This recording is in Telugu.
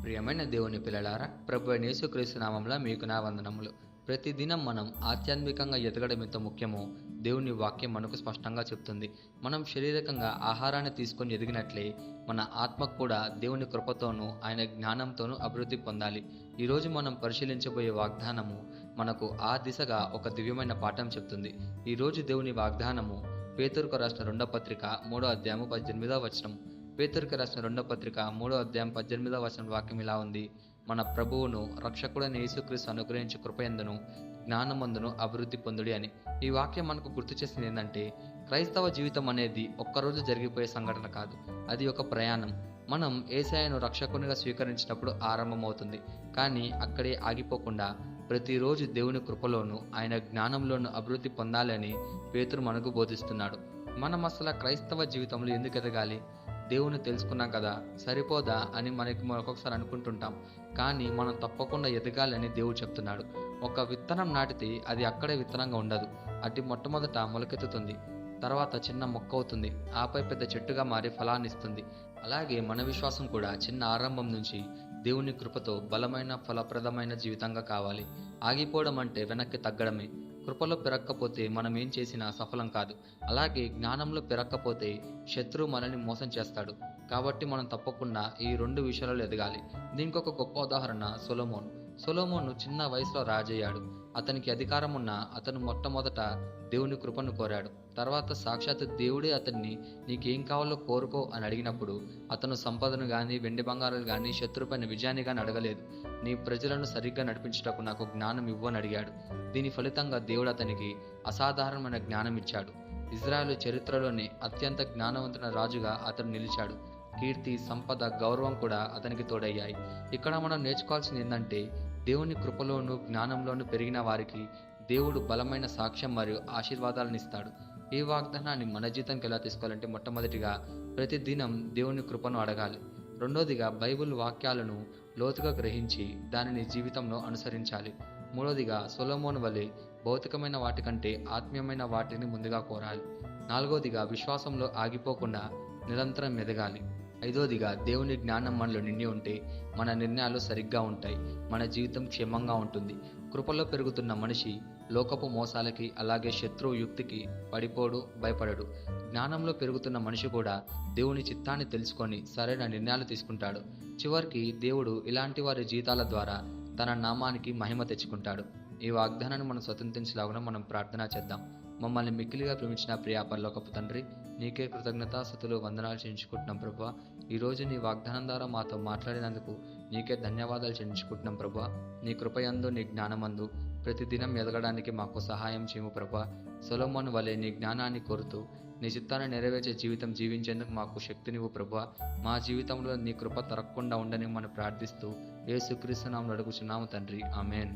ప్రియమైన దేవుని పిల్లలారా, ప్రభు అయిన యేసుక్రీస్తు నామములో మీకు నా వందనములు. ప్రతిదినం మనం ఆధ్యాత్మికంగా ఎదగడం ఎంత ముఖ్యమో దేవుని వాక్యం మనకు స్పష్టంగా చెప్తుంది. మనం శారీరకంగా ఆహారాన్ని తీసుకొని ఎదిగినట్లే మన ఆత్మకు కూడా దేవుని కృపతోనూ ఆయన జ్ఞానంతోనూ అభివృద్ధి పొందాలి. ఈరోజు మనం పరిశీలించబోయే వాగ్దానము మనకు ఆ దిశగా ఒక దివ్యమైన పాఠం చెప్తుంది. ఈరోజు దేవుని వాగ్దానము పేతురుకు రాసిన 2వ పత్రిక 3వ అధ్యాయము 18వ వచనం. పేతురుకు రాసిన 2వ పత్రిక 3వ అధ్యాయం 18వ వచనం వాక్యం ఇలా ఉంది: మన ప్రభువును రక్షకుడైన యేసుక్రీస్తు అనుగ్రహించు కృపయందును జ్ఞానమందును అభివృద్ధి పొందుడి అని. ఈ వాక్యం మనకు గుర్తు చేసింది ఏంటంటే, క్రైస్తవ జీవితం అనేది ఒక్కరోజు జరిగిపోయే సంఘటన కాదు, అది ఒక ప్రయాణం. మనం యేసయ్యను రక్షకునిగా స్వీకరించినప్పుడు ఆరంభమవుతుంది. కానీ అక్కడే ఆగిపోకుండా ప్రతిరోజు దేవుని కృపలోను ఆయన జ్ఞానంలోను అభివృద్ధి పొందాలని పేతురు మనకు బోధిస్తున్నాడు. మనం అసలు క్రైస్తవ జీవితంలో ఎందుకు ఎదగాలి? దేవుని తెలుసుకున్నాం కదా, సరిపోదా అని మనకి ఒక్కొక్కసారి అనుకుంటుంటాం. కానీ మనం తప్పకుండా ఎదగాలని దేవుడు చెప్తున్నాడు. ఒక విత్తనం నాటితే అది అక్కడే విత్తనంగా ఉండదు. అది మొట్టమొదట మొలకెత్తుతుంది, తర్వాత చిన్న మొక్క అవుతుంది, ఆపై పెద్ద చెట్టుగా మారి ఫలాన్ని ఇస్తుంది. అలాగే మన విశ్వాసం కూడా చిన్న ఆరంభం నుంచి దేవుని కృపతో బలమైన ఫలప్రదమైన జీవితంగా కావాలి. ఆగిపోవడం అంటే వెనక్కి తగ్గడమే. కృపలో పెరగకపోతే మనం ఏం చేసినా సఫలం కాదు. అలాగే జ్ఞానంలో పెరగకపోతే శత్రువు మనల్ని మోసం చేస్తాడు. కాబట్టి మనం తప్పకుండా ఈ 2 విషయాలలో ఎదగాలి. దీనికి ఒక గొప్ప ఉదాహరణ సొలొమోను చిన్న వయసులో రాజయ్యాడు. అతనికి అధికారం ఉన్నా అతను మొట్టమొదట దేవుని కృపను కోరాడు. తర్వాత సాక్షాత్ దేవుడే అతన్ని నీకేం కావాలో కోరుకో అని అడిగినప్పుడు అతను సంపదను గాని వెండి బంగారాలు గాని శత్రుపైన విజయాన్ని గాని అడగలేదు. నీ ప్రజలను సరిగ్గా నడిపించుటకు నాకు జ్ఞానం ఇవ్వని అడిగాడు. దీని ఫలితంగా దేవుడు అతనికి అసాధారణమైన జ్ఞానం ఇచ్చాడు. ఇజ్రాయెలు చరిత్రలోనే అత్యంత జ్ఞానవంతుల రాజుగా అతడు నిలిచాడు. కీర్తి, సంపద, గౌరవం కూడా అతనికి తోడయ్యాయి. ఇక్కడ మనం నేర్చుకోవాల్సింది ఏంటంటే, దేవుని కృపలోను జ్ఞానంలోను పెరిగిన వారికి దేవుడు బలమైన సాక్ష్యం మరియు ఆశీర్వాదాలను ఇస్తాడు. ఈ వాగ్దానాన్ని మన జీవితంకి ఎలా తీసుకోవాలంటే, మొట్టమొదటిగా ప్రతిదినం దేవుని కృపను అడగాలి. రెండోదిగా బైబిల్ వాక్యాలను లోతుగా గ్రహించి దానిని జీవితంలో అనుసరించాలి. మూడోదిగా సొలొమోను వలె భౌతికమైన వాటికంటే ఆత్మీయమైన వాటిని ముందుగా కోరాలి. నాలుగోదిగా విశ్వాసంలో ఆగిపోకుండా నిరంతరం ఎదగాలి. ఐదోదిగా దేవుని జ్ఞానం మనలో నిండి ఉంటే మన నిర్ణయాలు సరిగ్గా ఉంటాయి, మన జీవితం క్షేమంగా ఉంటుంది. కృపలో పెరుగుతున్న మనిషి లోకపు మోసాలకి అలాగే శత్రువు యుక్తికి పడిపోడు, భయపడడు. జ్ఞానంలో పెరుగుతున్న మనిషి కూడా దేవుని చిత్తాన్ని తెలుసుకొని సరైన నిర్ణయాలు తీసుకుంటాడు. చివరికి దేవుడు ఇలాంటి వారి జీవితాల ద్వారా తన నామానికి మహిమ తెచ్చుకుంటాడు. ఈ వాగ్దానాన్ని మనం స్వతంత్రించలాగున మనం ప్రార్థన చేద్దాం. మమ్మల్ని మిక్కిలిగా ప్రేమించిన ప్రియ పరలోకపు తండ్రి, నీకే కృతజ్ఞతాస్తుతులు వందనాలు చెల్లించుకుంటున్నాం ప్రభువా. ఈరోజు నీ వాగ్దానం ద్వారా మాతో మాట్లాడినందుకు నీకే ధన్యవాదాలు చెల్లించుకుంటున్నాం ప్రభువా. నీ కృపయందు నీ జ్ఞానమందు ప్రతిదినం ఎదగడానికి మాకు సహాయం చేయము ప్రభువా. సొలొమోను వలె నీ జ్ఞానాన్ని కోరుతూ నీ చిత్తాన్ని నెరవేర్చే జీవితం జీవించేందుకు మాకు శక్తినివ్వు ప్రభువా. మా జీవితంలో నీ కృప తరగకుండా ఉండని మనం ప్రార్థిస్తూ యేసుక్రీస్తు నామములో అడుగుచున్నాము తండ్రి, ఆమేన్.